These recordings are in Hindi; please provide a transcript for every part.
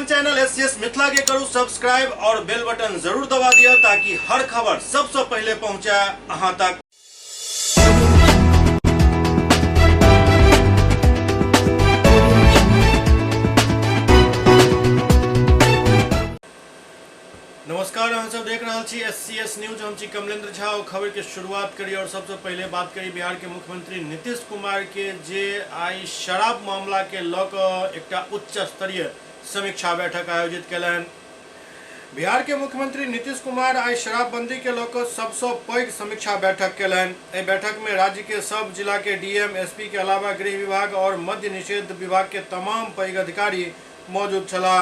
अपन चैनल एससीएस मिथिला के करू सब्सक्राइब और बेल बटन जरूर दबा दिया ताकि हर खबर सबसे पहले पहुंचे अहां तक। नमस्कार, हम सब देख रहा छी एससीएस न्यूज। हम छी कमलेंद्र झा और खबर के शुरुआत करी और सबसे पहले बात करी बिहार के मुख्यमंत्री नीतीश कुमार के जे आई शराब मामला के लक एक उच्च स्तरीय समीक्षा बैठक आयोजित कलन। बिहार के मुख्यमंत्री नीतीश कुमार आई शराबबंदी के लक सबसे पैघ समीक्षा बैठक कलन। एहि बैठक में राज्य के सब जिला के डीएम एसपी के अलावा गृह विभाग और मद्य निषेध विभाग के तमाम पैघ अधिकारी मौजूद छला।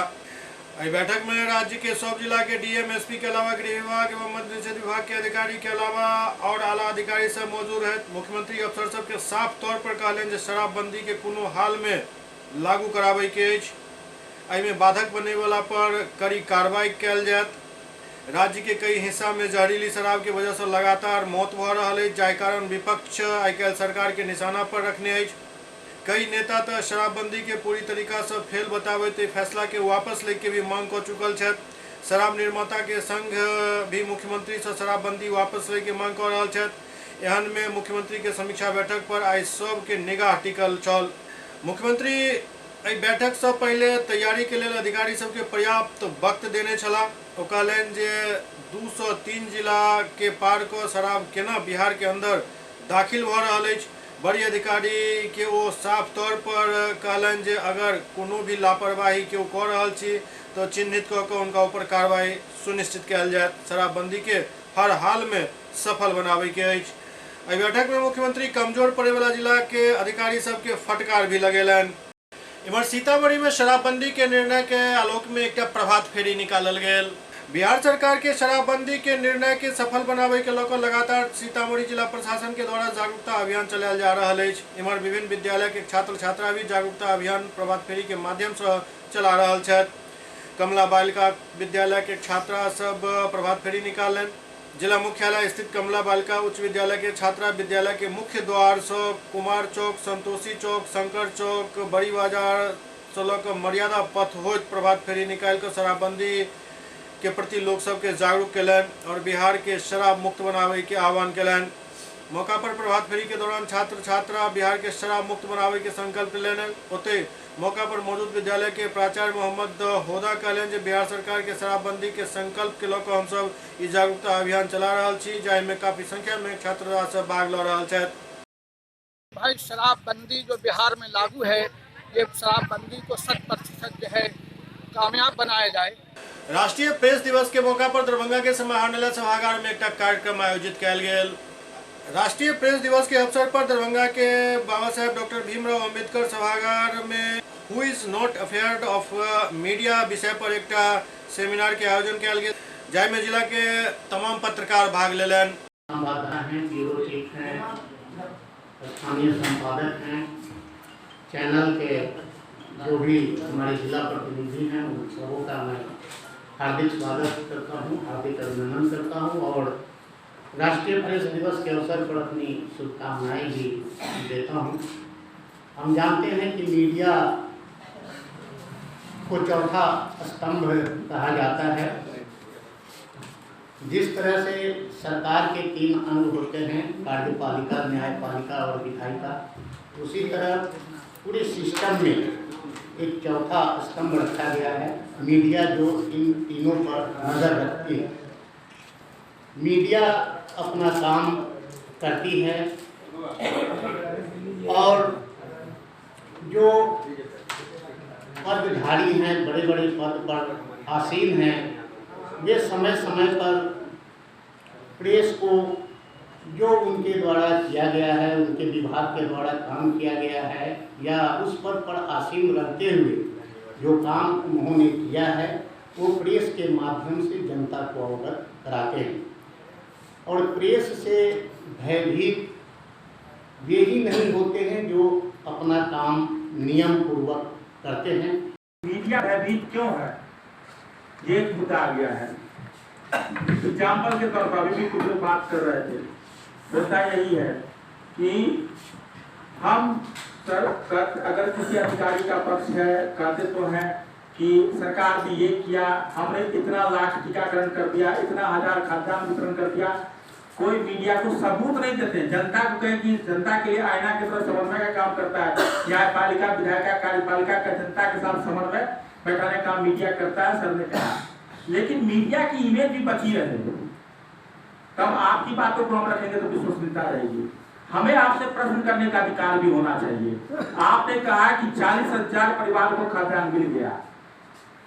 बैठक में राज्य के सब जिला के डीएम एसपी के अलावा गृह विभाग एवं मद्य निषेध विभाग के अधिकारी के अलावा और आला अधिकारी सब मौजूद है। मुख्यमंत्री अफसर सब के साफ तौर पर कहलन जे शराबबंदी के कोनो हाल में लागू कराबे के अछि, एहिमे बाधक बने वाला पर कड़ी कार्रवाई कयल जायत। राज्य के कई हिस्सा में जहरीली शराब के वजह से लगातार मौत भ रहल अछि, जाहि कारण विपक्ष आइ काल्हि सरकार के निशाना पर रखने अछि। कई नेता तो शराबबंदी के पूरी तरीका से फेल बताबैत फैसला के वापस ले के भी मांग कर चुकल छथि। शराब निर्माता के संघ भी मुख्यमंत्री से शराबबंदी वापस ले के मांग कर रहल छथि। एहन में मुख्यमंत्री के समीक्षा बैठक पर आई सब के निगाह टिकल छल। मुख्यमंत्री एहि बैठक से पहले तैयारी के लिए अधिकारी सब के पर्याप्त वक्त देने छला। ओ कहलन जे 203 जिला के पार को शराब केना बिहार के अंदर दाखिल भ रहल अछि। बड़ी अधिकारी के वो साफ तौर पर कहलन जे अगर कोनो भी लापरवाही के कर रहल छी तो चिन्हित क के उनका ऊपर कार्रवाई सुनिश्चित कयल जाए। शराबबंदी के हर हाल में सफल बनावे के अछि। एहि बैठक में मुख्यमंत्री कमजोर पड़े वाला जिला के अधिकारी सब के फटकार भी लगेलन। इमहर सीतामढ़ी में शराबबंदी के निर्णय के आलोक में एक प्रभात फेरी निकालल गेल। बिहार सरकार के शराबबंदी के निर्णय के सफल बनावे के लकर लगातार सीतामढ़ी जिला प्रशासन के द्वारा जागरूकता अभियान चलायल जा रहा है। इमहर विभिन्न विद्यालय के छात्र छात्रा भी जागरूकता अभियान प्रभात फेरी के माध्यम से चला रहा है। कमला बालिका विद्यालय के छात्रा सब प्रभात फेरी निकालन। जिला मुख्यालय स्थित कमला बालिका उच्च विद्यालय के छात्रा विद्यालय के मुख्य द्वार से कुमार चौक, संतोषी चौक, शंकर चौक, बड़ी बाजार से मर्यादा पथ होत प्रभात फेरी निकाल कर शराबबंदी के प्रति लोग सबके जागरूक कलन और बिहार के शराब मुक्त बनावे के आह्वान कलन। मौका पर प्रभात फेरी के दौरान छात्र छात्रा बिहार के शराब मुक्त बनावे के संकल्प लेलन। ओते मौका पर मौजूद विद्यालय के प्राचार्य मोहम्मद होदा कहलन जे बिहार सरकार के शराबबंदी के संकल्प के लेकर हम सब ई जागरूकता अभियान चला रहल छी, जाहि में काफी संख्या में छात्र सब भाग ल रहल छथि। भाई शराबबंदी जो बिहार में लागू है, ये शराबबंदी को 100% जो है कामयाब बनाया जाए। राष्ट्रीय प्रेस दिवस के मौका पर दरभंगा के समाहरणालय सभागार में एक कार्यक्रम आयोजित किया गया। राष्ट्रीय प्रेस दिवस के अवसर पर दरभंगा के बाबा साहेब डॉक्टर भीमराव अंबेडकर सभागार में who is not afraid of media विषय पर एक सेमिनार के आयोजन किया गया, जाहि में जिला के तमाम पत्रकार भाग लेलन। ब्यूरो चीफ हैं, स्थानीय संपादक हैं, चैनल के जो भी हमारे जिला प्रतिनिधि हैं उन सबों का मैं हार्दिक स्वागत करता हूँ, हार्दिक अभिनंदन करता हूँ और राष्ट्रीय प्रेस दिवस के अवसर पर अपनी शुभकामनाएं भी देता हूँ। हम जानते हैं कि मीडिया को चौथा स्तंभ कहा जाता है। जिस तरह से सरकार के 3 अंग होते हैं, कार्यपालिका, न्यायपालिका और विधायिका, उसी तरह पूरे सिस्टम में एक चौथा स्तंभ रखा गया है, मीडिया, जो इन तीनों पर नज़र रखती है। मीडिया अपना काम करती है और जो पदधारी हैं, बड़े बड़े पद पर आसीन हैं, वे समय समय पर प्रेस को जो उनके द्वारा किया गया है, उनके विभाग के द्वारा काम किया गया है या उस पद पर आसीन रहते हुए जो काम उन्होंने किया है वो प्रेस के माध्यम से जनता को अवगत कराते हैं। और प्रेस से भयभीत वे ही नहीं होते हैं जो अपना काम नियम पूर्वक करते हैं। मीडिया भयभीत क्यों है, ये एक मुद्दा आ गया है। एग्जाम्पल के तौर पर अभी भी कुछ लोग बात कर रहे थे, मुद्दा यही है कि हम अगर किसी अधिकारी का पक्ष है, कहते तो हैं कि सरकार ने ये किया, हमने इतना लाख टीकाकरण कर दिया, इतना हजार खाद्यान्न वितरण कर दिया। कोई मीडिया को सबूत नहीं देते, जनता को कहे कि जनता के लिए आईना की तरह समन्वय का काम करता है, न्यायपालिका विधायिका कार्यपालिका का जनता के साथ समन्वय बैठाने का मीडिया करता है, सर ने कहा। लेकिन मीडिया की इमेज भी बची रहे, तब आपकी बातों को हम रखेंगे तो विश्वसनीयता रहेगी। हमें आपसे प्रश्न करने का अधिकार भी होना चाहिए। आपने कहा कि 40,000 परिवार को खाद्यान्न मिल गया,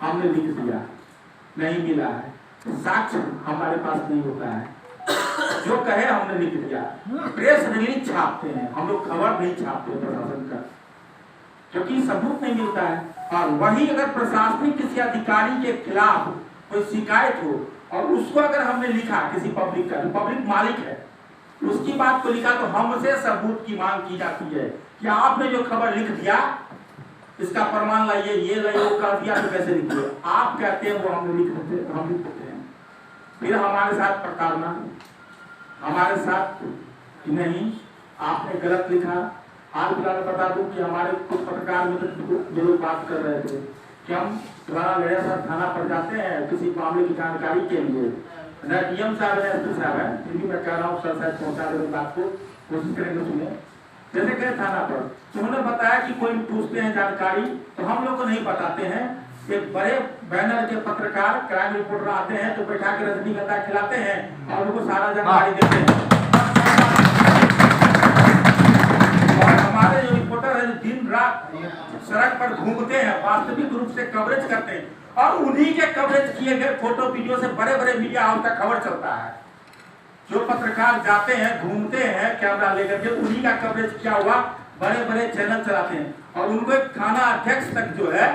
हमने लिख दिया, नहीं मिला है, साक्ष्य हमारे पास नहीं होता है, जो कहे हमने लिख दिया। प्रेस रिलीज छापते हैं, हम लोग खबर नहीं छापते प्रशासन का, क्योंकि सबूत नहीं मिलता है। और वही अगर प्रशासनिक किसी अधिकारी के खिलाफ कोई शिकायत हो और उसको अगर हमने लिखा किसी पब्लिक का, जो पब्लिक मालिक है, उसकी बात को लिखा, तो हमसे सबूत की मांग की जाती है कि आपने जो खबर लिख दिया इसका प्रमाण लाइए, ये लाइए, वो कर दिया तो कैसे लिखिए। आप कहते हैं वो हमने लिख देते, हम लिख देते हैं, फिर हमारे साथ प्रताड़ना, हमारे साथ कि नहीं आपने गलत लिखा। हाल फिलहाल बता दूं कि हमारे कुछ पत्रकार मित्र जो लोग बात कर रहे थे कि हम तुम्हारा लड़िया साहब थाना पर जाते हैं किसी मामले की जानकारी के लिए, न डीएम साहब है एसपी साहब है, फिर भी मैं कह रहा हूँ सर शायद पहुँचा देने बात को, कोशिश करेंगे सुने। जैसे गए थाना पर तो उन्होंने बताया कि कोई पूछते हैं जानकारी तो हम लोग को नहीं बताते हैं। एक बड़े बैनर के पत्रकार क्राइम रिपोर्टर आते हैं तो बैठा के रजनीगंधा खिलाते हैं और उनको सारा जानकारी देते हैं। और हमारे जो रिपोर्टर है दिन रात सड़क पर घूमते हैं, वास्तविक रूप से कवरेज करते हैं और उन्हीं के कवरेज किए गए फोटो वीडियो से बड़े बड़े मीडिया हाउस का खबर चलता है। जो पत्रकार जाते हैं घूमते हैं कैमरा लेकर के, उन्हीं का कवरेज किया हुआ बड़े बड़े चैनल चलाते हैं और उनको एक थाना अध्यक्ष तक जो है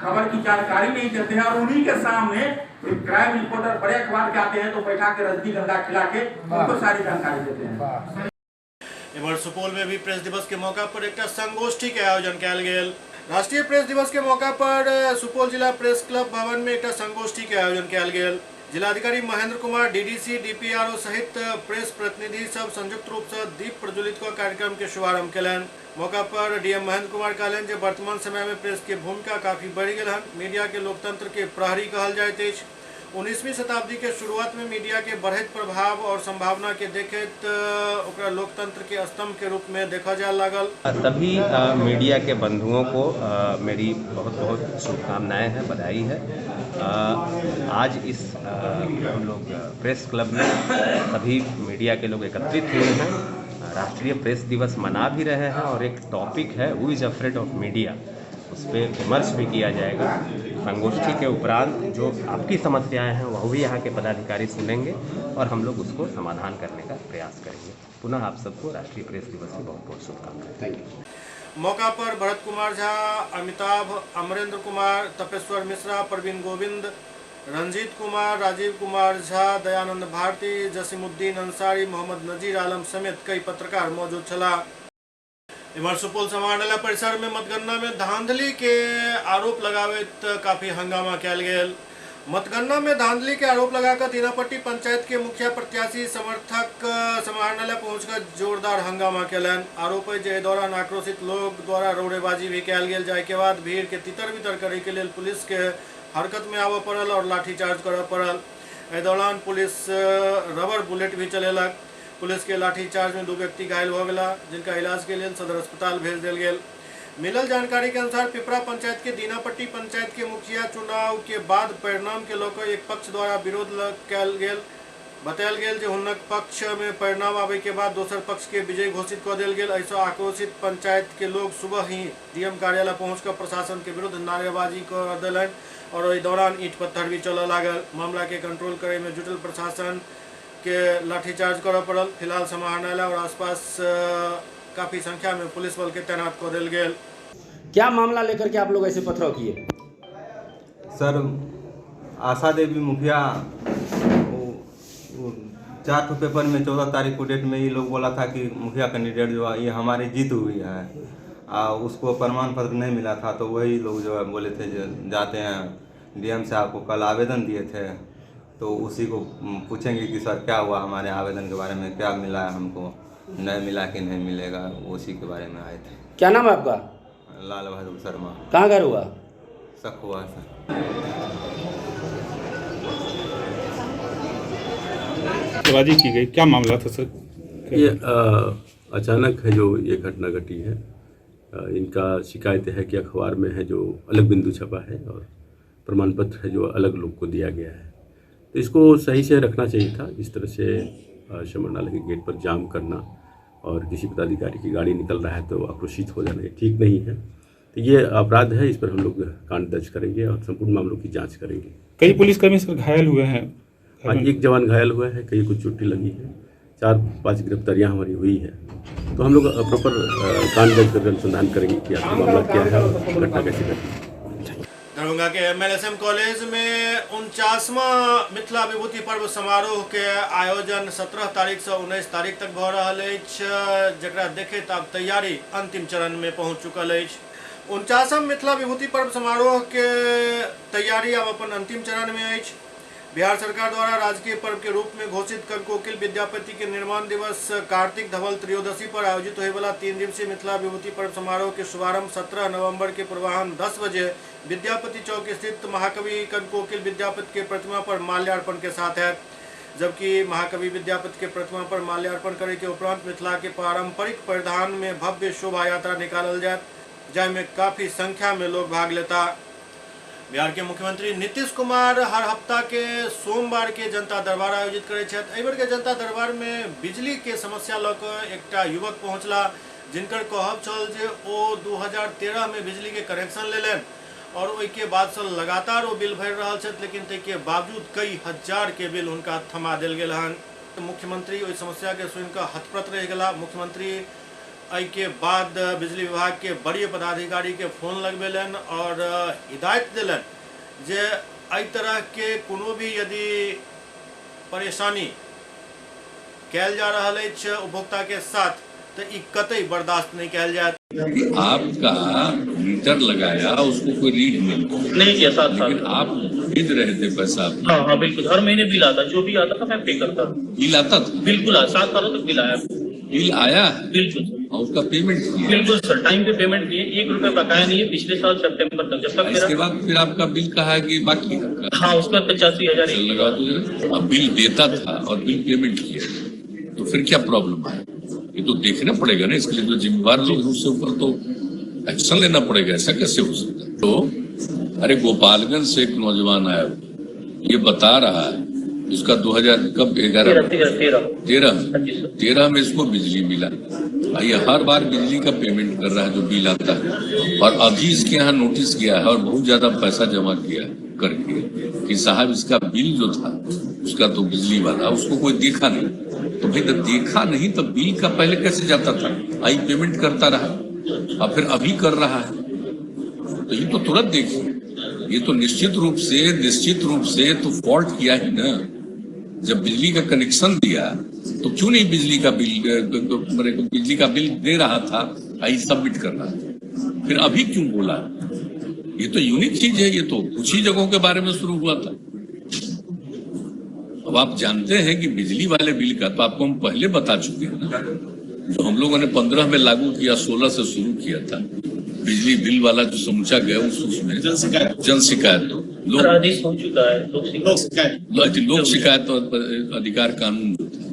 खबर की जानकारी नहीं देते हैं। और उन्हीं के सामने क्राइम रिपोर्टर बड़े अखबार के आते हैं तो बैठा के रजनीगंधा खिला के उनको सारी जानकारी देते हैं। इमहर सुपौल में भी प्रेस दिवस के मौका पर एक संगोष्ठी के आयोजन कयल गेल। राष्ट्रीय प्रेस दिवस के मौका पर सुपौल जिला प्रेस क्लब भवन में एक संगोष्ठी के आयोजन कयल गेल। जिलाधिकारी महेंद्र कुमार, डीडीसी, डीपीआरओ सहित प्रेस प्रतिनिधि सब संयुक्त रूप से दीप प्रज्वलित कर कार्यक्रम के शुभारंभ कलन। मौका पर डीएम महेंद्र कुमार कहलन जे वर्तमान समय में प्रेस की भूमिका काफी बढ़ गई है। मीडिया के लोकतंत्र के प्रहरी कहल जाइत अछि। 19वीं शताब्दी के शुरुआत में मीडिया के बढ़त प्रभाव और संभावना के देखत ओकरा लोकतंत्र के स्तंभ के रूप में देखा जाए लागल। सभी मीडिया के बंधुओं को मेरी बहुत बहुत शुभकामनाएं हैं, बधाई है। आज इस हम लोग प्रेस क्लब में सभी मीडिया के लोग एकत्रित हुए हैं, राष्ट्रीय प्रेस दिवस मना भी रहे हैं और एक टॉपिक है who is afraid of media, उस पर विमर्श भी किया जाएगा। संगोष्ठी के उपरांत जो आपकी समस्याएं हैं वह भी यहाँ के पदाधिकारी सुनेंगे और हम लोग उसको समाधान करने का प्रयास करेंगे। पुनः आप सबको राष्ट्रीय प्रेस दिवस की बहुत बहुत शुभकामनाएं। Thank you. मौका पर भरत कुमार झा, अमिताभ, अमरेंद्र कुमार, तपेश्वर मिश्रा, प्रवीण गोविंद, रंजीत कुमार, राजीव कुमार झा, दयानंद भारती, जसीमुद्दीन अंसारी, मोहम्मद नजीर आलम समेत कई पत्रकार मौजूद छला। इमहर सुपौल समाहरणालय परिसर में मतगणना में धांधली के आरोप लगावत काफी हंगामा कयल गेल। मतगणना में धांधली के आरोप लगाकर दीनापट्टी पंचायत के मुखिया प्रत्याशी समर्थक समाहरणालय पहुंचकर जोरदार हंगामा कलन। आरोप है जे दौरान आक्रोशित लोग द्वारा रोड़ेबाजी भी कयल गेल, जाय के बाद भीड़ के तितर बितर करे के लिए पुलिस के हरकत में आबऽ पड़ल और लाठीचार्ज करऽ पड़ल। एहि दौरान पुलिस रबर बुलेट भी चलेलक। पुलिस के लाठीचार्ज में 2 व्यक्ति घायल हो गया, जिनका इलाज के लिए सदर अस्पताल भेज दिल गेल। मिलल जानकारी के अनुसार पिपरा पंचायत के दीनापट्टी पंचायत के मुखिया चुनाव के बाद परिणाम के लोग एक पक्ष द्वारा विरोध कयल गेल। बतायल गेल जे हुनक पक्ष में परिणाम आवे के बाद दोसर पक्ष के विजय घोषित कर दिल गेल। ऐसा आक्रोशित पंचायत के लोग सुबह ही डीएम कार्यालय पहुंचकर प्रशासन के विरुद्ध नारेबाजी कर दिलन और इस दौरान ईंट पत्थर भी चलऽ लागल। मामला के कंट्रोल करे में जुटल प्रशासन के लाठीचार्ज करऽ पड़ल। फिलहाल समाहरणालय और आसपास काफी संख्या में पुलिस बल के तैनात कर दिल गेल। क्या मामला लेकर के आप लोग ऐसे पथराव किए? सर, आशा देवी मुखिया 4 पेपर में 14 तारीख को डेट में ये लोग बोला था कि मुखिया कैंडिडेट जो है ये हमारी जीत हुई है, उसको प्रमाण पत्र नहीं मिला था। तो वही लोग जो है बोले थे जो जाते हैं डीएम साहब को कल आवेदन दिए थे तो उसी को पूछेंगे कि सर क्या हुआ, हमारे आवेदन के बारे में क्या मिला है, हमको नहीं मिला कि नहीं मिलेगा, उसी के बारे में आए थे। क्या नाम है आपका? लाल बहादुर शर्मा। कहाँ घर हुआ? शक हुआ सर। बाजी की गई, क्या मामला था सर? ये अचानक है जो ये घटना घटी है। इनका शिकायत है कि अखबार में है जो अलग बिंदु छपा है और प्रमाण पत्र है जो अलग लोग को दिया गया है, तो इसको सही से रखना चाहिए था। इस तरह से समरनाला के गेट पर जाम करना और किसी पदाधिकारी की गाड़ी निकल रहा है तो आक्रोशित हो जाना ठीक नहीं है। तो ये अपराध है, इस पर हम लोग कांड दर्ज करेंगे और संपूर्ण मामलों की जांच करेंगे। कई पुलिसकर्मी सर घायल हुए हैं। आज एक जवान घायल हुआ है, कई को चोटें लगी है, 4-5 गिरफ्तारियां हमारी हुई है। तो हम लोग प्रॉपर कांड दर्ज कर अनुसंधान करेंगे कि आखिर मामला क्या है और घटना कैसे घटी। दरभंगा के MLSM कॉलेज में 49वां मिथिला विभूति पर्व समारोह के आयोजन 17 तारीख से 19 तारीख तक भ रहल अछि, जकरा देखैत आब तैयारी अंतिम चरण में पहुंच चुकल अछि। 49वां मिथिला विभूति पर्व समारोह के तैयारी अब अपन अंतिम चरण में अछि। बिहार सरकार द्वारा राजकीय पर्व के रूप में घोषित कनकोकिल विद्यापति के निर्माण दिवस कार्तिक धवल त्रयोदशी पर आयोजित होने वाला 3 दिवसीय मिथिला विभूति पर्व समारोह के शुभारंभ 17 नवंबर के पूर्वाह्न 10 बजे विद्यापति चौक स्थित महाकवि कनकोकिल विद्यापति के प्रतिमा पर माल्यार्पण के साथ है। जबकि महाकवि विद्यापति के प्रतिमा पर माल्यार्पण करे के उपरांत मिथिला के पारंपरिक परिधान में भव्य शोभा यात्रा निकालल जायत, जाहिमे काफी संख्या में लोग भाग लेता। बिहार के मुख्यमंत्री नीतीश कुमार हर हफ्ता के सोमवार के जनता दरबार आयोजित करे छथि। एहि बेर के जनता दरबार में बिजली के समस्या लऽ कऽ एकटा युवक पहुंचला, जिनकर कहब छल जे ओ 2013 में बिजली के कनेक्शन लेलनि और ओहिके बाद से लगातार ओ बिल भरि रहल छथि, लेकिन ताहिके बावजूद कई हजार के बिल हुनका थमा देल गेल हन। मुख्यमंत्री ओहि समस्या के सुनि कऽ हतप्रत रहि गेला। मुख्यमंत्री एहि के बाद बिजली विभाग के वरीय पदाधिकारी के फोन लगवेलन और हिदायत दिलन जे एहि तरह के कोनो भी यदि परेशानी कैल जा रहल अछि उपभोक्ता के साथ तो ई कतई बर्दाश्त नहीं कैल जाए। आपका मीटर लगाया, उसको कोई रीड नहीं किया साथ, लेकिन आप भेज रहे थे पैसा। हाँ बिल्कुल, हर महीने बिल आता, जो भी आता था मैं पे करता। बिल आता था? बिल्कुल 7 सालों तक बिल आया। बिल आया? बिल्कुल। और उसका पेमेंट किया? बिल्कुल सर, टाइम पे पेमेंट किए, 1 रुपए बकाया नहीं है पिछले साल सितंबर तक, जब तक। इसके बाद फिर आपका बिल कहा है कि बाकी है? हाँ, उसका 85,000 लगा दो। अब बिल देता था और बिल पेमेंट किया, तो फिर क्या प्रॉब्लम है? ये तो देखना पड़ेगा ना, इसके लिए जो जिम्मेवार लोग हैं उससे ऊपर तो एक्शन लेना पड़ेगा। ऐसा कैसे हो सकता है? तो अरे गोपालगंज से एक नौजवान आया, ये बता रहा है उसका 2013 में इसको बिजली मिला। ये हर बार बिजली का पेमेंट कर रहा है जो बिल आता है, और अभी इसके यहाँ नोटिस किया है और बहुत ज्यादा पैसा जमा किया करके कि साहब इसका बिल जो था उसका तो बिजली वाला उसको कोई देखा नहीं। तो भाई जब देखा नहीं तो बिल का पहले कैसे जाता था? आई पेमेंट करता रहा और फिर अभी कर रहा है, तो ये तो तुरंत देखिए, ये तो निश्चित रूप से तो फॉल्ट किया ही ना। जब बिजली का कनेक्शन दिया तो क्यों नहीं बिजली का बिल दे रहा था, आई सबमिट कर रहा था, फिर अभी क्यों बोला? ये तो यूनिक चीज है, ये तो कुछ ही जगहों के बारे में शुरू हुआ था। अब आप जानते हैं कि बिजली वाले बिल का तो आपको हम पहले बता चुके हैं ना, जो हम लोगों ने 15 में लागू किया, 16 से शुरू किया था बिजली बिल वाला जो समूचा गया उसमें जन शिकायत हो चुका है, लोक शिकायत अधिकार कानून जो था,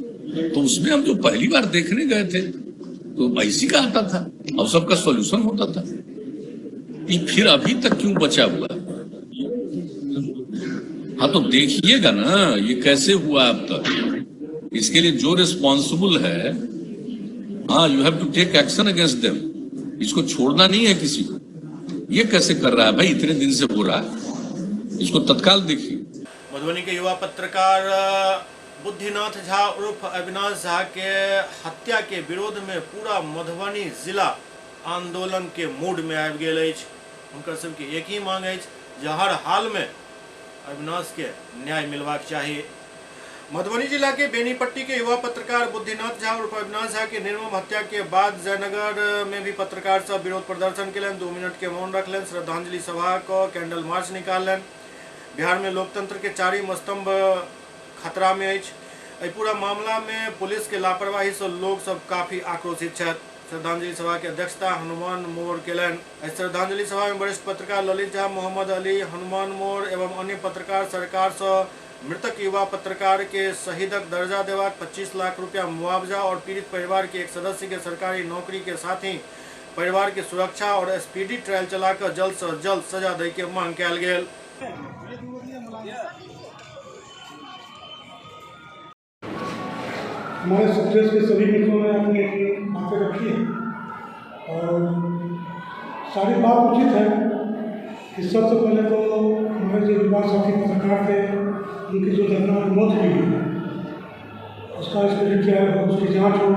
तो उसमें हम जो पहली बार देखने गए थे तो ऐसी का आता था और सबका सॉल्यूशन होता था। ये फिर अभी तक क्यों बचा हुआ? हाँ तो देखिएगा ना ये कैसे हुआ अब तक। इसके लिए जो रिस्पॉन्सिबल है, हाँ you have to take action against them. इसको छोड़ना नहीं है किसी को। ये कैसे कर रहा है भाई, इतने दिन से हो रहा है, इसको तत्काल देखिए। मधुबनी के युवा पत्रकार बुद्धिनाथ झा उर्फ अविनाश झा के हत्या के विरोध में पूरा मधुबनी जिला आंदोलन के मूड में आबि गेल अछि। हुनकर सबके एक ही मांग अछि जे हर हाल में अविनाश के न्याय मिलवाक चाहिए। मधुबनी जिला के बेनीपट्टी के युवा पत्रकार बुद्धिनाथ झा उर्फ अविनाश झा के निर्मम हत्या के बाद जयनगर में भी पत्रकार सब विरोध प्रदर्शन केलन, 2 मिनट के मौन रखलन, श्रद्धांजलि सभा को कैंडल मार्च निकालन। बिहार में लोकतंत्र के 4 स्तंभ खतरा में अछि। पूरा मामला में पुलिस के लापरवाही से लोग सब काफी आक्रोशित छथि। श्रद्धांजलि सभा की अध्यक्षता हनुमान मोर केलन। इस श्रद्धांजलि सभा में वरिष्ठ पत्रकार ललित झा, मोहम्मद अली, हनुमान मोर एवं अन्य पत्रकार सरकार से मृतक युवा पत्रकार के शहीदक दर्जा देवाक 25 लाख रुपया मुआवजा और पीड़ित परिवार के एक सदस्य के सरकारी नौकरी के साथ ही परिवार की सुरक्षा और स्पीडी ट्रायल चलाकर जल्द से जल्द सजा दे के मांग कल गेल। हमारे सक्सेस के सभी मित्रों ने अपनी अपनी बातें रखी हैं और सारी बात उचित है कि सबसे पहले तो हमारे जो युवा साथी पत्रकार थे उनकी जो घटना में मौत हुई है उसका स्टडी किया हो, उसकी जांच हो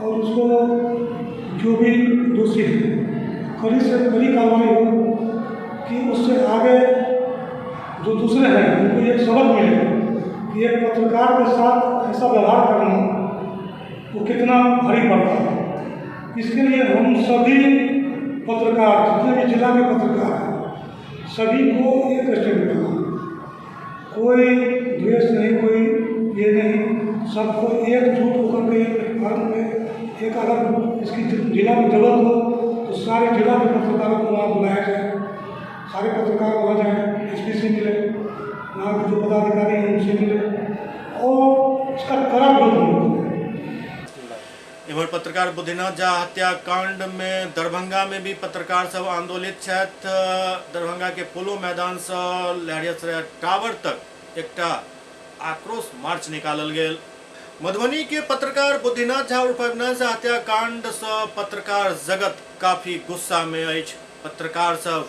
और उसको जो भी दोषी है कड़ी से कड़ी कार्रवाई हो कि उससे आगे जो दूसरे हैं उनको एक सबक मिले कि एक पत्रकार के साथ ऐसा व्यवहार करना वो कितना भारी पड़ता है। इसके लिए हम सभी पत्रकार जितने भी जिला के पत्रकार हैं सभी को एक स्टेप लेना, कोई द्वेष नहीं, कोई ये नहीं, सबको एकजुट होकर के प्लेटफॉर्म में एक अगर इसकी जिला में जरूरत हो तो सारे जिला के पत्रकारों को वहाँ बुलाया जाए, सारे पत्रकार वहाँ जाएँ, एसपी से मिले, वहाँ के जो पदाधिकारी हैं उनसे मिले और इसका कड़ा विरोध होगा। इधर पत्रकार बुद्धिनाथ झा हत्याकांड में दरभंगा में भी पत्रकार सब आंदोलित छथि। दरभंगा के पोलो मैदान से लहरियासराय टावर तक एक आक्रोश मार्च निकालल गेल। मधुबनी के पत्रकार बुद्धिनाथ झा उर्फ अविनाश झा हत्याकांड से पत्रकार जगत काफी गुस्सा में अछि। पत्रकार सब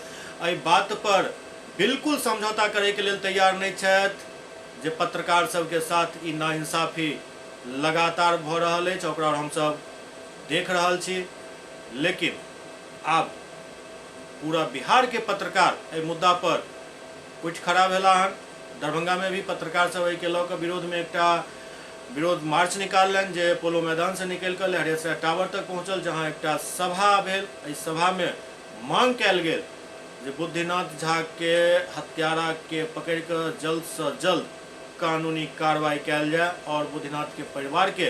एहि बात पर बिल्कुल समझौता करे के लेल तैयार नहीं छथि जे पत्रकार सब के साथ ई नाइंसाफी लगातार भ रहल अछि, ओकरा हम सब देख रहल छी। लेकिन आब पूरा बिहार के पत्रकार एहि मुद्दा पर उठि खड़ा भेला हन। दरभंगा में भी पत्रकार सब एहि के लऽ कऽ विरोध में एकटा विरोध मार्च निकाललनि जे पोलो मैदान से निकल कर लहरियासराय टावर तक पहुंचल, जहां एकटा सभा भेल। एहि सभा में मांग कयल गेल जे बुद्धिनाथ झा के हत्यारा के पकड़ कर जल्द से जल्द कानूनी कार्रवाई कयल जाए और बुद्धिनाथ के परिवार के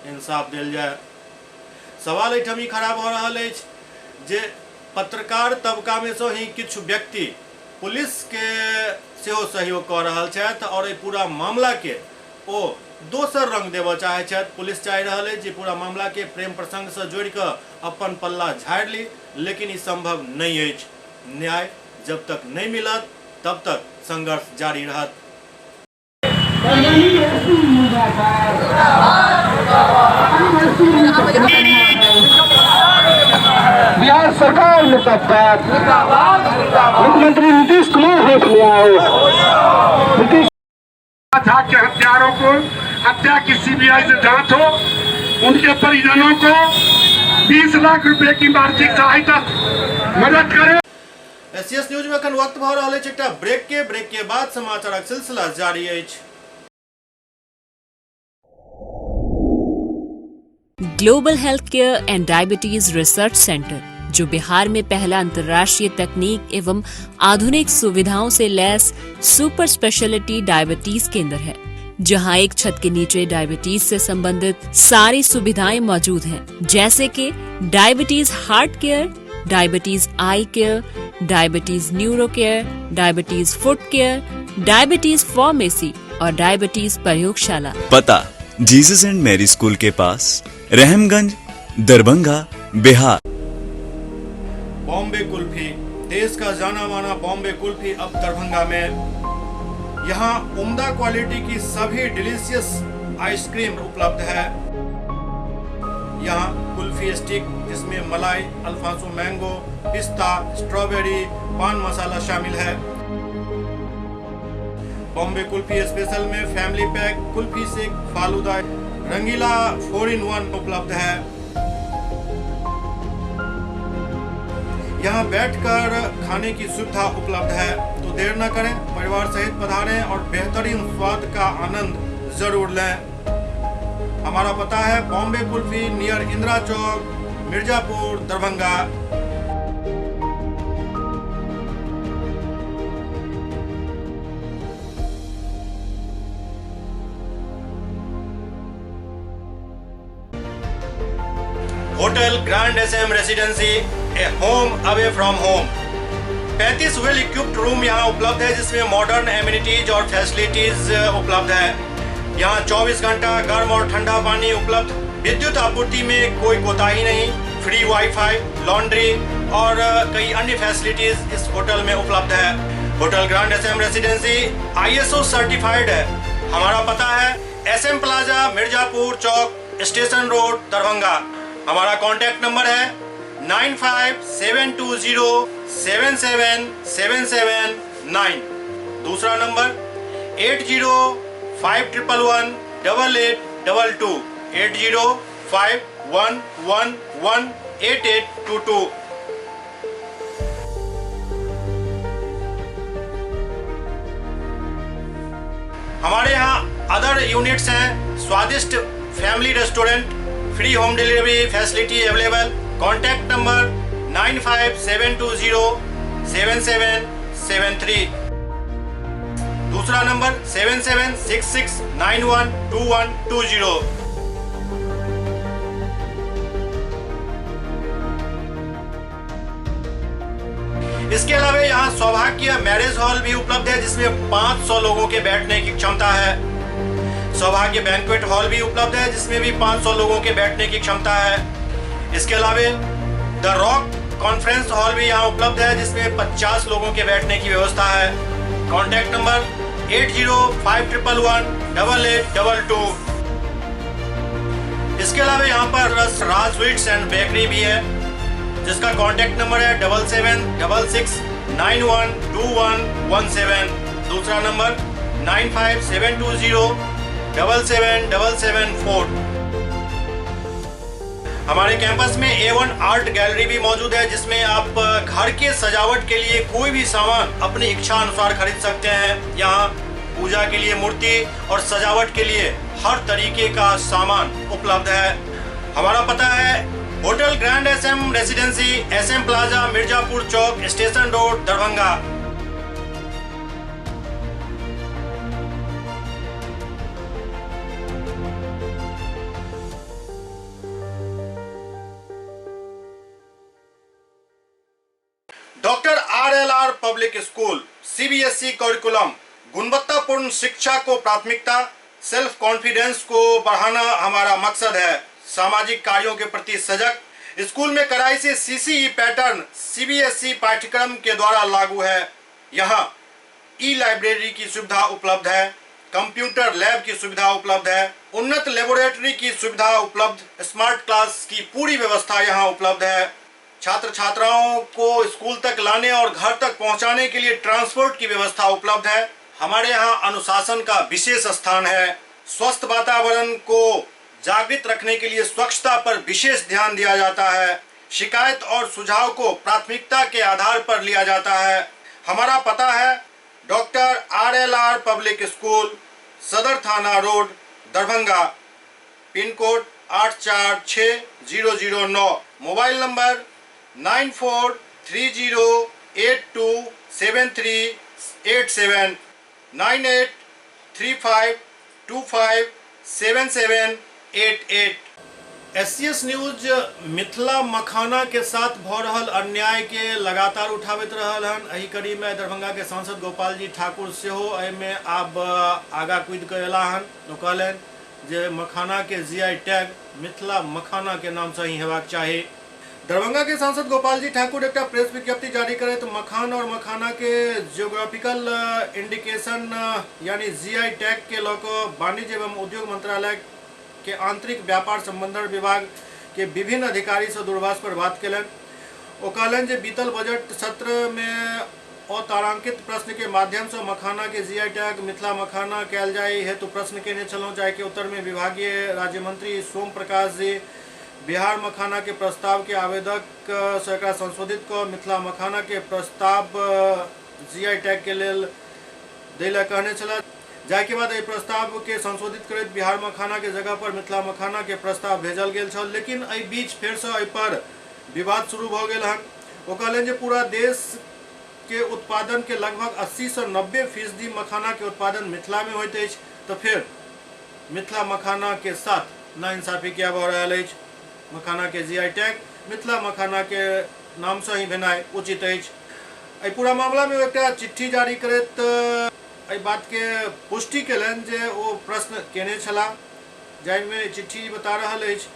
इंसाफ दिल जाए। सवाल एहिठाम ई खड़ा भऽ रहल अछि जे पत्रकार तबका में से ही किछु व्यक्ति पुलिस के सेहो सहयोग कऽ रहल छथि और एहि पूरा मामला के ओ दोसर रंग देबऽ चाहै छथि। पुलिस चाहि रहल अछि जे पूरा मामला के प्रेम प्रसंग से जोड़ि कऽ अपन पल्ला झाड़ि ली, लेकिन ई संभव नहीं अछि। न्याय जब तक नहीं मिलत तब तक संघर्ष जारी रहत। बिहार सरकार मुर्दाबाद, मुख्यमंत्री नीतीश कुमार होश में आओ। नीतीश झा के हत्यारों को हत्या की सीबीआई से जांच हो, उनके परिजनों को 20 लाख रुपए की आर्थिक सहायता मदद करे। एससीएस न्यूज में अखन वक्त भऽ रहल अछि एकटा ब्रेक के बाद समाचारक सिलसिला जारी अछि। Global health care and diabetes research centre, जो बिहार में पहला अंतर्राष्ट्रीय तकनीक एवं आधुनिक सुविधाओं से लैस सुपर स्पेशलिटी डायबिटीज केंद्र है, जहां एक छत के नीचे डायबिटीज से संबंधित सारी सुविधाएं मौजूद हैं, जैसे कि diabetes heart care, diabetes eye care, diabetes neuro care, diabetes foot care, diabetes pharmacy और डायबिटीज प्रयोगशाला। पता जीसस एंड मैरी स्कूल के पास, रहमगंज, दरभंगा, बिहार। बॉम्बे कुल्फी, देश का जाना माना बॉम्बे कुल्फी अब दरभंगा में। यहाँ उम्दा क्वालिटी की सभी डिलीशियस आइसक्रीम उपलब्ध है। यहाँ कुल्फी स्टिक जिसमें मलाई, अल्फांसो मैंगो, पिस्ता, स्ट्रॉबेरी, पान मसाला शामिल है। बॉम्बे कुल्फी स्पेशल में फैमिली पैक, कुल्फी सेक, फालूदा, रंगीला 4-in-1 उपलब्ध है। यहाँ बैठकर खाने की सुविधा उपलब्ध है, तो देर न करें, परिवार सहित पधारें और बेहतरीन स्वाद का आनंद जरूर लें। हमारा पता है Bombay kulfi, near Indira Chowk, Mirzapur, Darbhanga. Hotel grand SM Residency, a home away from home. 35 well equipped room यहाँ उपलब्ध है, जिसमें मॉडर्न एमिनिटीज और फैसिलिटीज उपलब्ध है। यहाँ 24 घंटा गर्म और ठंडा पानी उपलब्ध। विद्युत आपूर्ति में कोई कोताही नहीं। फ्री वाईफाई, लॉन्ड्री और कई अन्य फैसिलिटीज इस होटल में उपलब्ध है। Hotel grand SM Residency ISO certified है। हमारा पता है SM plaza, Mirzapur Chowk, station road, Darbhanga. हमारा कॉन्टैक्ट नंबर है 9572077779। दूसरा नंबर 8051118822, 8051118822। हमारे यहाँ अदर यूनिट्स हैं। स्वादिष्ट family restaurant, free home delivery facility available. Contact number 9572077773। दूसरा नंबर 7766912120। इसके अलावा यहाँ सौभाग्य मैरिज हॉल भी उपलब्ध है, जिसमें 500 लोगों के बैठने की क्षमता है। सौभाग्य बैंक्वेट हॉल भी उपलब्ध है, जिसमें भी 500 लोगों के बैठने की क्षमता है। इसके अलावा द रॉक कॉन्फ्रेंस हॉल भी यहाँ उपलब्ध है, जिसमें 50 लोगों के बैठने की व्यवस्था है। Contact number 8051118822। इसके अलावा यहाँ पर राज स्वीट्स एंड बेकरी भी है, जिसका कॉन्टैक्ट नंबर है 7766912117। दूसरा नंबर 9572077774। हमारे कैंपस में A1 आर्ट गैलरी भी मौजूद है, जिसमें आप घर के सजावट के लिए कोई भी सामान अपनी इच्छा अनुसार खरीद सकते हैं। यहाँ पूजा के लिए मूर्ति और सजावट के लिए हर तरीके का सामान उपलब्ध है। हमारा पता है hotel grand SM residency, SM plaza, Mirzapur Chowk, station road, Darbhanga. Doctor RLR public school CBSE curriculum, गुणवत्तापूर्ण शिक्षा को प्राथमिकता, सेल्फ कॉन्फिडेंस को बढ़ाना हमारा मकसद है। सामाजिक कार्यों के प्रति सजग। स्कूल में कड़ाई से CCE पैटर्न CBSE पाठ्यक्रम के द्वारा लागू है। यहाँ ई-लाइब्रेरी की सुविधा उपलब्ध है, कंप्यूटर लैब की सुविधा उपलब्ध है, उन्नत लेबोरेटरी की सुविधा उपलब्ध, स्मार्ट क्लास की पूरी व्यवस्था यहाँ उपलब्ध है। छात्र छात्राओं को स्कूल तक लाने और घर तक पहुंचाने के लिए ट्रांसपोर्ट की व्यवस्था उपलब्ध है। हमारे यहाँ अनुशासन का विशेष स्थान है। स्वस्थ वातावरण को जागृत रखने के लिए स्वच्छता पर विशेष ध्यान दिया जाता है। शिकायत और सुझाव को प्राथमिकता के आधार पर लिया जाता है। हमारा पता है doctor RLR public school, Sadar Thana road, Darbhanga. Pin code 846009। Mobile number 9430827387, 9835257788। SCS news Mithila makhana के साथ भ रहल अन्याय के लगातार उठाबैत रहल हन। एही कड़ी में दरभंगा के सांसद गोपाल जी ठाकुर सेहो एहिमे आब आगा कूद के एला हन। ओ कहलन जे मखाना के GI टैग मिथिला मखाना के नाम से ही हेबाक चाही। दरभंगा के सांसद गोपाल जी ठाकुर एक प्रेस विज्ञप्ति जारी करे तो मखान और मखाना के जियोग्राफिकल इंडिकेशन यानी GI टैग के लौको वाणिज्य एवं उद्योग मंत्रालय के आंतरिक व्यापार संबंधन विभाग के विभिन्न अधिकारी से दूरभाष पर बात कलन। ओ कहलन जे बीतल बजट सत्र में अतारांकित प्रश्न के माध्यम से मखाना के GI टैग मिथिला मखाना कयल जाय हेतु प्रश्न केने छलहुँ, जाय के उत्तर में विभागीय राज्य मंत्री सोम प्रकाश जी बिहार मखाना के प्रस्ताव के आवेदक से संशोधित कर मिथिला मखाना के प्रस्ताव GI टैग के लेल दैला कहने छला। जाय के बाद एहि प्रस्ताव के संशोधित करैत बिहार मखाना के जगह पर मिथिला मखाना के प्रस्ताव भेजल गेल छल, लेकिन एहि बीच फेर से एहि पर विवाद शुरू भ गेल हन। ओ कहलन जे पूरा देश के उत्पादन के लगभग 80 से 90% मखाना के उत्पादन मिथिला में होइत अछि, तो फिर मिथिला मखाना के साथ नाइंसाफी किया भ रहल अछि। मखाना के जीआई टैग मिथिला मखाना के नाम से ही भेनाइ उचित अछि। एहि पूरा मामला में एक चिट्ठी जारी करैत एहि बात के पुष्टि केलनि जे ओ प्रश्न केने छलाह, जाहिमे चिट्ठी बता रहल अछि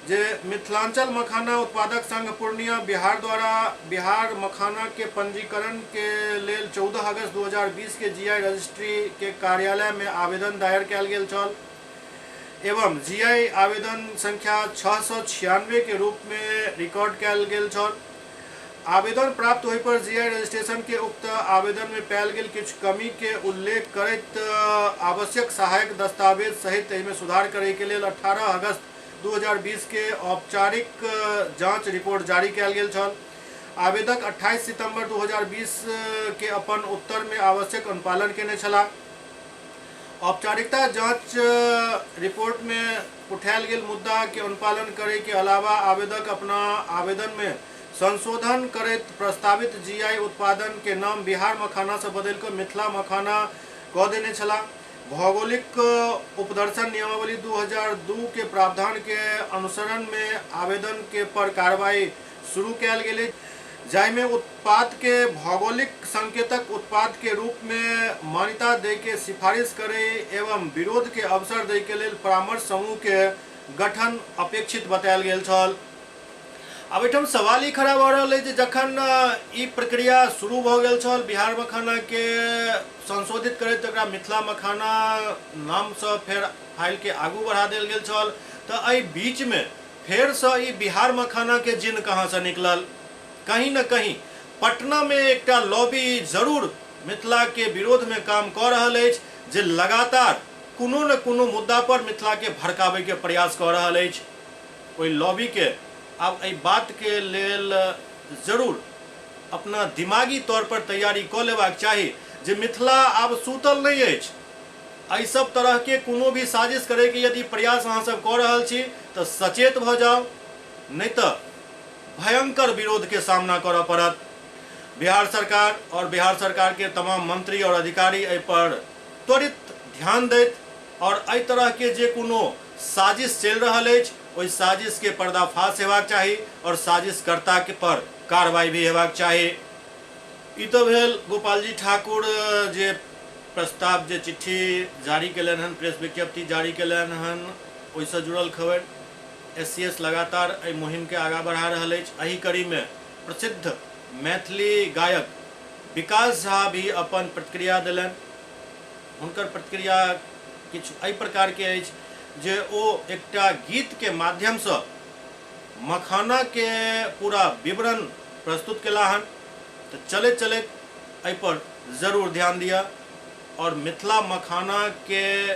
जे मिथिलांचल मखाना उत्पादक संघ पूर्णिया बिहार द्वारा बिहार मखाना के पंजीकरण के लेल 14 अगस्त 2020 के जीआई रजिस्ट्री के कार्यालय में आवेदन दायर कयल गेल छल एवं जीआई आवेदन संख्या 696 के रूप में रिकॉर्ड कयल गेल छल। आवेदन प्राप्त होय पर जीआई रजिस्ट्रेशन के उक्त आवेदन में पायल गेल किछु कमी के उल्लेख करैत आवश्यक सहायक दस्तावेज सहित एहिमे सुधार करे के लेल 18 अगस्त 2020 के औपचारिक जांच रिपोर्ट जारी कयल गेल छल। आवेदक 28 सितंबर 2020 के अपन उत्तर में आवश्यक अनुपालन केने छलाह। औपचारिकता जांच रिपोर्ट में उठायल गेल मुद्दा के अनुपालन करे के अलावा आवेदक अपना आवेदन में संशोधन करैत प्रस्तावित जीआई उत्पादन के नाम बिहार मखाना से बदल कर मिथिला मखाना कऽ देने छलाह। भौगोलिक उपदर्शन नियमावली 2002 के प्रावधान के अनुसरण में आवेदन के पर कार्रवाई शुरू कयल गेल, जाहिमे उत्पाद के भौगोलिक संकेतक उत्पाद के रूप में मान्यता दे के सिफारिश करे एवं विरोध के अवसर दे के लेल परामर्श समूह के गठन अपेक्षित बतायल गेल छल। अब एठम सवाल ही खड़ा भऽ रहल है जे जखन ई प्रक्रिया शुरू भऽ गेल छल बिहार मखाना के संशोधित करैत एकरा मिथिला मखाना नाम से फेर फाइल के आगू बढ़ा देल गेल छल, तऽ एहि बीच में फेर से ई बिहार मखाना के जिन कहाँ से निकलल? कहीं न कहीं पटना में एकटा लॉबी जरूर मिथिला के विरोध में काम कऽ रहल अछि जे लगातार कोनो न कोनो मुद्दा पर मिथिला के भड़काबै के प्रयास कऽ रहल अछि। ओहि लॉबी के अब एहि बात के लेल जरूर अपना दिमागी तौर पर तैयारी कऽ लेबाक चाही जे मिथिला आब सुतल नहीं अछि। एहि सब तरह के कोनो भी साजिश करे के यदि प्रयास अहाँ सब कऽ रहल छी तऽ सचेत भऽ जाउ, नहीं तऽ भयंकर विरोध के सामना करऽ पड़त। बिहार सरकार और बिहार सरकार के तमाम मंत्री और अधिकारी एहि पर त्वरित ध्यान दैत और एहि तरह के जे कोनो साजिश चलि रहल अछि ओहि साजिश के पर्दाफाश हेबाक चाही और साजिशकर्ता के पर कार्रवाई भी हेबाक चाही। ई तो भेल गोपाल जी ठाकुर जे प्रस्ताव जे चिट्ठी जारी केलनि हन, प्रेस विज्ञप्ति जारी केलनि हन, ओहिसँ जुड़ल खबर। SCS लगातार एहि मुहिम के आगाँ बढ़ा रहल अछि। एहि कड़ी में प्रसिद्ध मैथिली गायक विकास झा भी अपन प्रतिक्रिया देलनि। हुनकर प्रतिक्रिया किछु एहि प्रकार के अछि जे ओ एकटा गीत के माध्यम से मखाना के पूरा विवरण प्रस्तुत केला हन, तो चले चले एहि पर जरूर ध्यान दिया और मिथिला मखाना के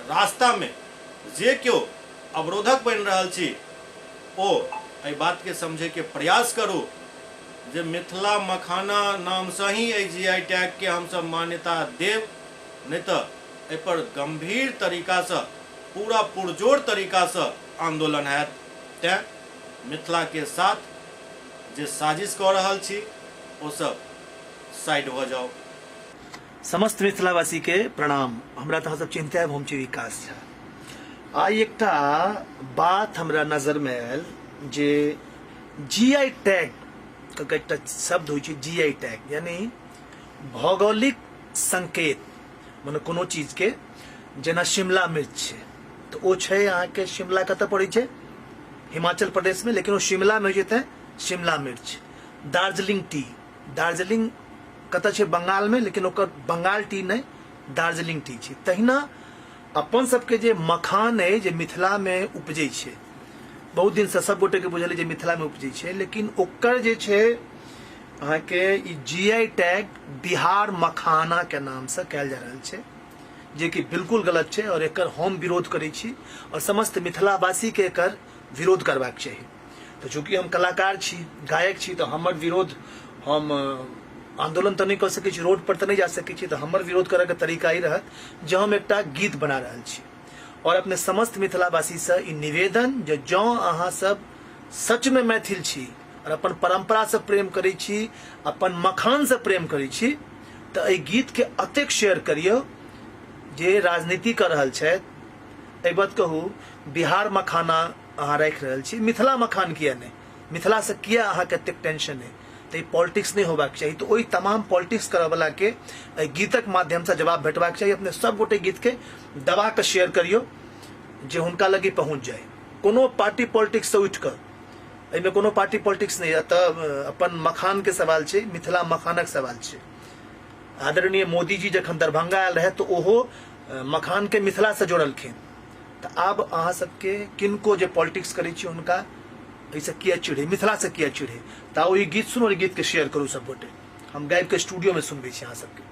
रास्ता में जे क्यों अवरोधक बन रहल छी ओ एहि बात के समझे के प्रयास करू जे मिथिला मखाना नाम से ही जीआई टैग के हम सब मान्यता देव, नहीं तो एहि पर गंभीर तरीका से पूरा पुरजोर तरीका से आंदोलन हैत। तैं मिथिला के साथ जे साजिश कऽ रहल छी ओ सब साइड हो जाओ। समस्त मिथिलावासी के प्रणाम। हमरा तो सब चिंता है, हम छी विकास झा। आई एकटा बात हमरा नजर में आयल जे जीआई टैग के एकटा शब्द होइ छै, जीआई टैग यानी भौगोलिक संकेत, माने कोनो चीज के जेना शिमला मिर्च छै तो ओ छै अहाँ के शिमला कतऽ पड़ै छै? हिमाचल प्रदेश में, लेकिन वो शिमला में जेतै शिमला मिर्च। दार्जिलिंग टी, दार्जिलिंग कतऽ छै? बंगाल में, लेकिन ओकर बंगाल टी नहीं दार्जिलिंग टी छै। तहिना अपन सबके जे मखान है जे मिथिला में उपजै छै, बहुत दिन से सब गोटे के बुझल है जे मिथिला में उपजै छै, लेकिन ओकर जे छै अहाँ के जीआई टैग बिहार मखाना के नाम से कयल जा रहल छै, जे कि बिल्कुल गलत छै और एकर हम विरोध करै छी और समस्त मिथिलावासी के एकर विरोध करबाक चाही। तो चूंकि हम कलाकार छी, गायक छी, तो हमर विरोध हम आंदोलन तो नहीं कर सकै छी, रोड पर तो नहीं जा सकै छी, तो हमर विरोध करे के तरीका ही रहत जो हम एकटा गीत बना रहल छी और अपने समस्त मिथिलावासी से ई निवेदन जे जँ अहाँ सब सच में मैथिल छी और अपन परंपरा से प्रेम करै छी, अपन मखान से प्रेम करै छी, तो एहि गीत के अतेक शेयर करियौ जे राजनीति कर रहल छथि। एहि बात कहू बिहार मखाना अहाँ रख रहल छी, मिथिला मखान किया नहीं, मिथिला से किया अहाँ के एतेक टेंशन है, तो पॉलिटिक्स नहीं होबाक चाहिए। तो ओई तमाम पॉलिटिक्स करय वाला के गीतक माध्यम से जवाब भेटबाक चाहिए। अपने सब गोटे गीत के दबा के शेयर करियो जे हुनका लगी पहुंच जाए। कोनो पार्टी पॉलिटिक्स से उठ कर, एहिमे कोनो पार्टी पॉलिटिक्स नहीं है, अपन मखान के सवाल छै, मिथिला मखानक सवाल छै। आदरणीय मोदी जी जखन दरभंगा आयल रहे तो ओहो मखान के मिथिला से जोड़लखिन। तो आब अहाँ सबके किनको जे पॉलिटिक्स करै छी हुनका ऐसे किया चिढ़े, मिथिला से किया चिढ़े, ताओ ये गीत सुनो, गीत के शेयर करू सब गोटे। हम गायब के स्टूडियो में सुनबे छी अहाँ सबके।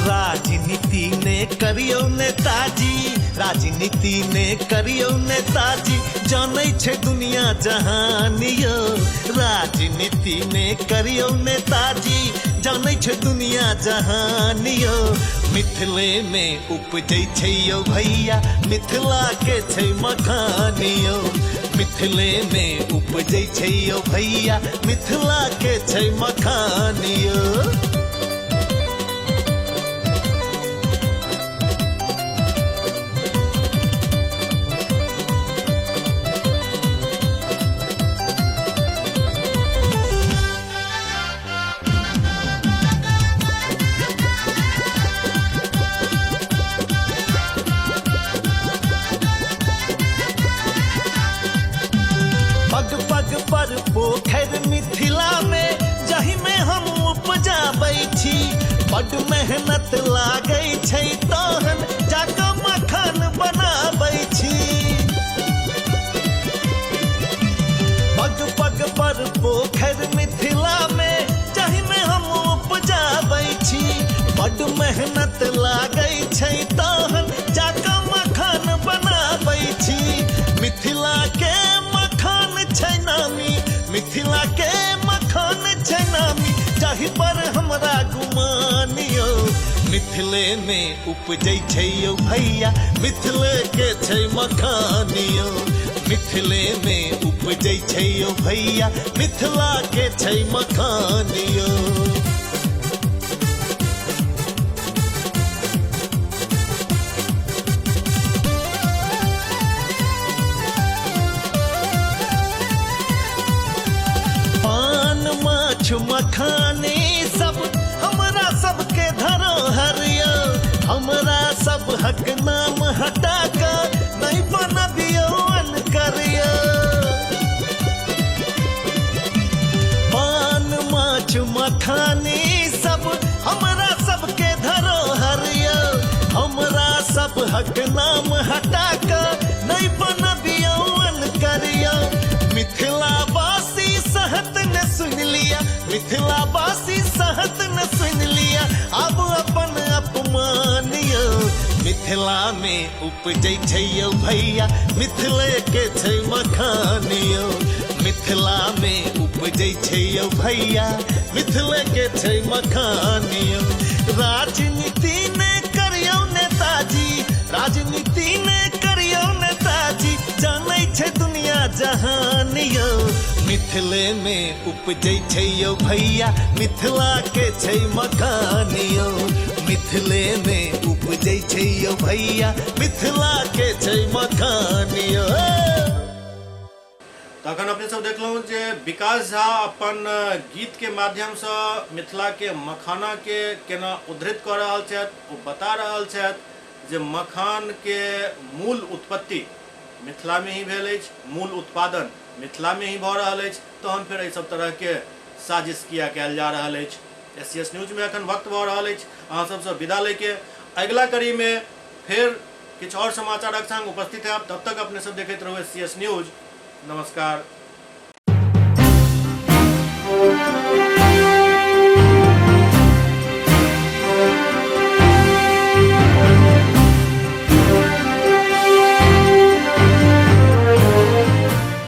राजनीति ने करियो नेताजी, राजनीति ने करियो नेताजी, जानै छै दुनिया जहानियो। राजनीति ने करियो नेताजी, जानै छै दुनिया जहानियो। मिथिले में उपजै छै यौ भैया, मिथिला के छै मखानियो। मिथिले में उपजै छै यौ भैया, मिथिला के छै मखानियो। पर पोखर मिथिला में जही में हम उपजाबै छी, बड मेहनत लागै छै तहन जाके मखान बनाबै छी। पग पग पर पोखर मिथिला में जही में हम उपजाबै छी, बड मेहनत लागै छै तहन जाके मखान बनाबै छी। मिथिला के मखान छै नामी, मिथिला के मखान छै नामी, जाहि पर हमरा गुमानियो। मिथिले में उपजै छै यौ भैया, मिथिले के छै मखानियो। मिथिले में उपजै छै यौ भैया, मिथिला के छै मखानियो। मखाने सब हमरा सबके धरोहर यो, हमरा सब हक नाम हटा कर नहीं बनबियो अनकरियो। पान माछ मखाने सब हमरा सबके धरोहर यो, हमरा सब हक नाम हटा कर नहीं बनबियो अनकरियो। मिथिला वासी सहत ने सुन लिया, मिथिला वासी सहत न सुन लिया, अब अपन अपमानियो। मिथिला में उपजै छै यौ भैया, मिथिले के छै मखानियो। मिथिला में उपजै छै यौ भैया, मिथिले के छै मखानियो। राजनीति ने करियो नेताजी, राजनीति ने करियो नेताजी, जानै छै दुनिया जहानियो। मिथिले में उपजै छै यौ भैया, मिथिला के छै मखानियो। मिथिले में उपजै छै यौ भैया, मिथिला के छै मखानियो। तखन अपने सब देखलहुँ जे विकास झा अपन गीत के माध्यम से मिथिला के मखाना के केना उद्धृत कऽ रहल छथि। ओ बता रहल छथि जे मखान के मूल उत्पत्ति मिथिला में ही भेल अछि, मूल उत्पादन मिथिला में ही भऽ रहल अछि, तहन फेर एहि सब तरह के साजिश किया कयल जा रहल अछि। SCS न्यूज में अखन वक्त भऽ रहल अछि अहाँ सबसँ विदा लेके। अगिला कड़ी में फेर किछु और समाचारक संग उपस्थित हैब। तब तक अपने सब देखैत रहू SCS न्यूज। नमस्कार।